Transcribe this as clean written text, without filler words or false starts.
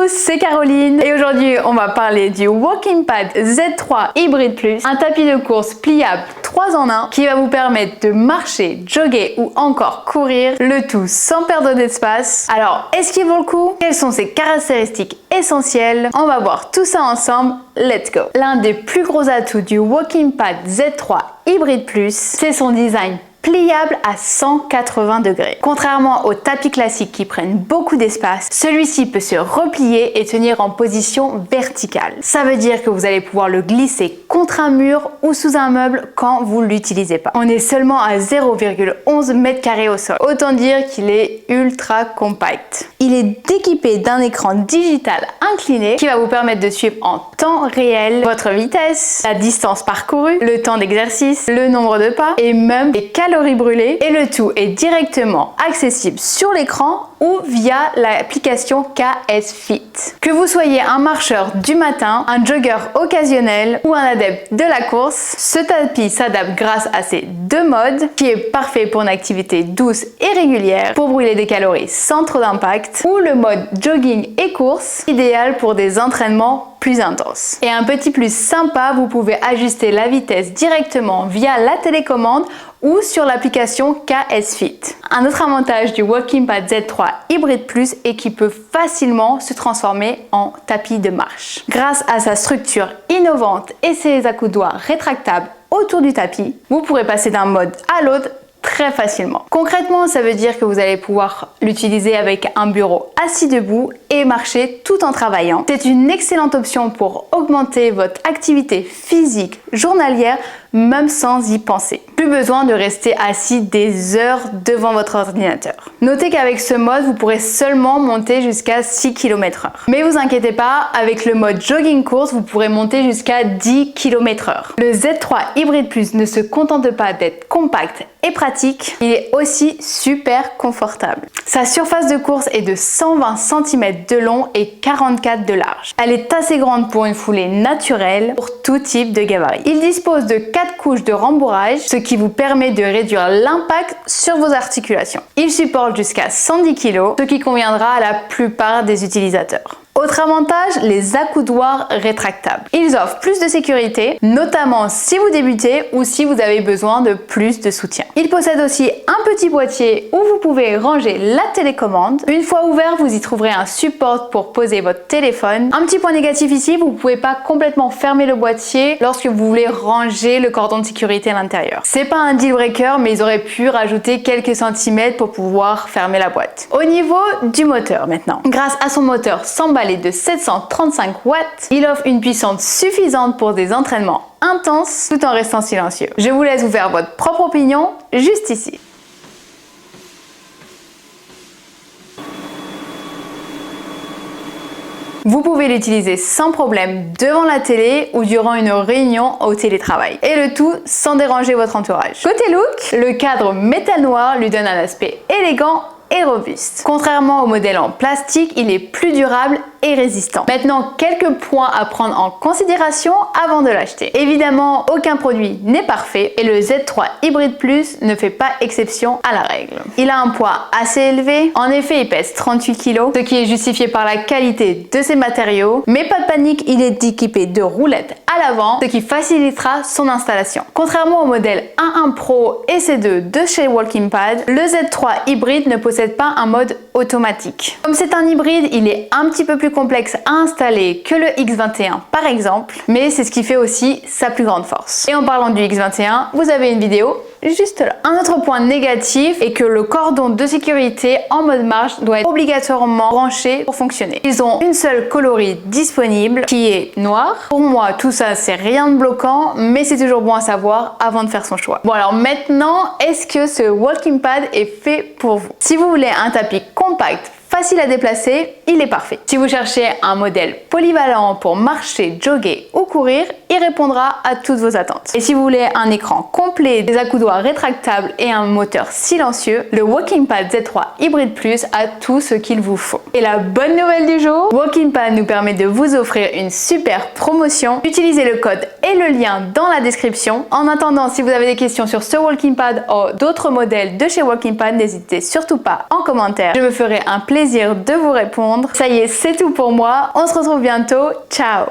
tous, c'est Caroline et aujourd'hui on va parler du Walking Pad Z3 Hybrid Plus, un tapis de course pliable 3 en 1 qui va vous permettre de marcher, jogger ou encore courir, le tout sans perdre d'espace. Alors, est-ce qu'il vaut le coup? Quelles sont ses caractéristiques essentielles? On va voir tout ça ensemble, let's go! L'un des plus gros atouts du Walking Pad Z3 Hybrid Plus, c'est son design pliable à 180 degrés. Contrairement aux tapis classiques qui prennent beaucoup d'espace, celui-ci peut se replier et tenir en position verticale. Ça veut dire que vous allez pouvoir le glisser contre un mur ou sous un meuble quand vous ne l'utilisez pas. On est seulement à 0,11 m² au sol. Autant dire qu'il est ultra compact. Il est équipé d'un écran digital incliné qui va vous permettre de suivre en temps réel votre vitesse, la distance parcourue, le temps d'exercice, le nombre de pas et même les calories brûlées, et le tout est directement accessible sur l'écran ou via l'application KS Fit. Que vous soyez un marcheur du matin, un jogger occasionnel ou un adepte de la course, ce tapis s'adapte grâce à ces deux modes qui est parfait pour une activité douce et régulière pour brûler des calories sans trop d'impact, ou le mode jogging et course, idéal pour des entraînements plus intenses. Et un petit plus sympa, vous pouvez ajuster la vitesse directement via la télécommande ou sur l'application KS Fit. Un autre avantage du Walking Pad Z3 Hybrid Plus est qu'il peut facilement se transformer en tapis de marche. Grâce à sa structure innovante et ses accoudoirs rétractables autour du tapis, vous pourrez passer d'un mode à l'autre très facilement. Concrètement, ça veut dire que vous allez pouvoir l'utiliser avec un bureau assis debout et marcher tout en travaillant. C'est une excellente option pour augmenter votre activité physique journalière, même sans y penser. Plus besoin de rester assis des heures devant votre ordinateur. Notez qu'avec ce mode, vous pourrez seulement monter jusqu'à 6 km/h. Mais vous inquiétez pas, avec le mode jogging course, vous pourrez monter jusqu'à 10 km/h. Le Z3 Hybrid Plus ne se contente pas d'être compact et pratique, il est aussi super confortable. Sa surface de course est de 120 cm de long et 44 de large. Elle est assez grande pour une foulée naturelle pour tout type de gabarit. Il dispose de 4 couches de rembourrage, ce qui vous permet de réduire l'impact sur vos articulations. Il supporte jusqu'à 110 kg, ce qui conviendra à la plupart des utilisateurs. Autre avantage, les accoudoirs rétractables. Ils offrent plus de sécurité, notamment si vous débutez ou si vous avez besoin de plus de soutien. Il possède aussi un petit boîtier où vous pouvez ranger la télécommande. Une fois ouvert, vous y trouverez un support pour poser votre téléphone. Un petit point négatif ici, vous ne pouvez pas complètement fermer le boîtier lorsque vous voulez ranger le cordon de sécurité à l'intérieur. C'est pas un deal breaker, mais ils auraient pu rajouter quelques centimètres pour pouvoir fermer la boîte. Au niveau du moteur maintenant, grâce à son moteur s'emballer de 735 watts, il offre une puissance suffisante pour des entraînements intenses tout en restant silencieux. Je vous laisse vous faire votre propre opinion juste ici. Vous pouvez l'utiliser sans problème devant la télé ou durant une réunion au télétravail. Et le tout sans déranger votre entourage. Côté look, le cadre métal noir lui donne un aspect élégant et robuste. Contrairement au modèle en plastique, il est plus durable et résistant. Maintenant, quelques points à prendre en considération avant de l'acheter. Évidemment, aucun produit n'est parfait et le Z3 Hybrid Plus ne fait pas exception à la règle. Il a un poids assez élevé, en effet il pèse 38 kg, ce qui est justifié par la qualité de ses matériaux, mais pas de panique, il est équipé de roulettes à l'avant, ce qui facilitera son installation. Contrairement au modèle 1.1 Pro et C2 de chez Walking Pad, le Z3 Hybrid ne possède pas un mode automatique. Comme c'est un hybride, il est un petit peu plus complexe à installer que le X21 par exemple, mais c'est ce qui fait aussi sa plus grande force. Et en parlant du X21, vous avez une vidéo juste là. Un autre point négatif est que le cordon de sécurité en mode marche doit être obligatoirement branché pour fonctionner. Ils ont une seule coloris disponible qui est noire. Pour moi, tout ça c'est rien de bloquant, mais c'est toujours bon à savoir avant de faire son choix. Bon alors maintenant, est-ce que ce Walking Pad est fait pour vous? Si vous voulez un tapis compact, facile à déplacer, il est parfait. Si vous cherchez un modèle polyvalent pour marcher, jogger ou courir, il répondra à toutes vos attentes. Et si vous voulez un écran complet, des accoudoirs rétractables et un moteur silencieux, le Walking Pad Z3 Hybrid Plus a tout ce qu'il vous faut. Et la bonne nouvelle du jour, Walking Pad nous permet de vous offrir une super promotion. Utilisez le code et le lien dans la description. En attendant, si vous avez des questions sur ce Walking Pad ou d'autres modèles de chez Walking Pad, n'hésitez surtout pas en commentaire. Je me ferai un plaisir plaisir de vous répondre. Ça y est, c'est tout pour moi. On se retrouve bientôt. Ciao!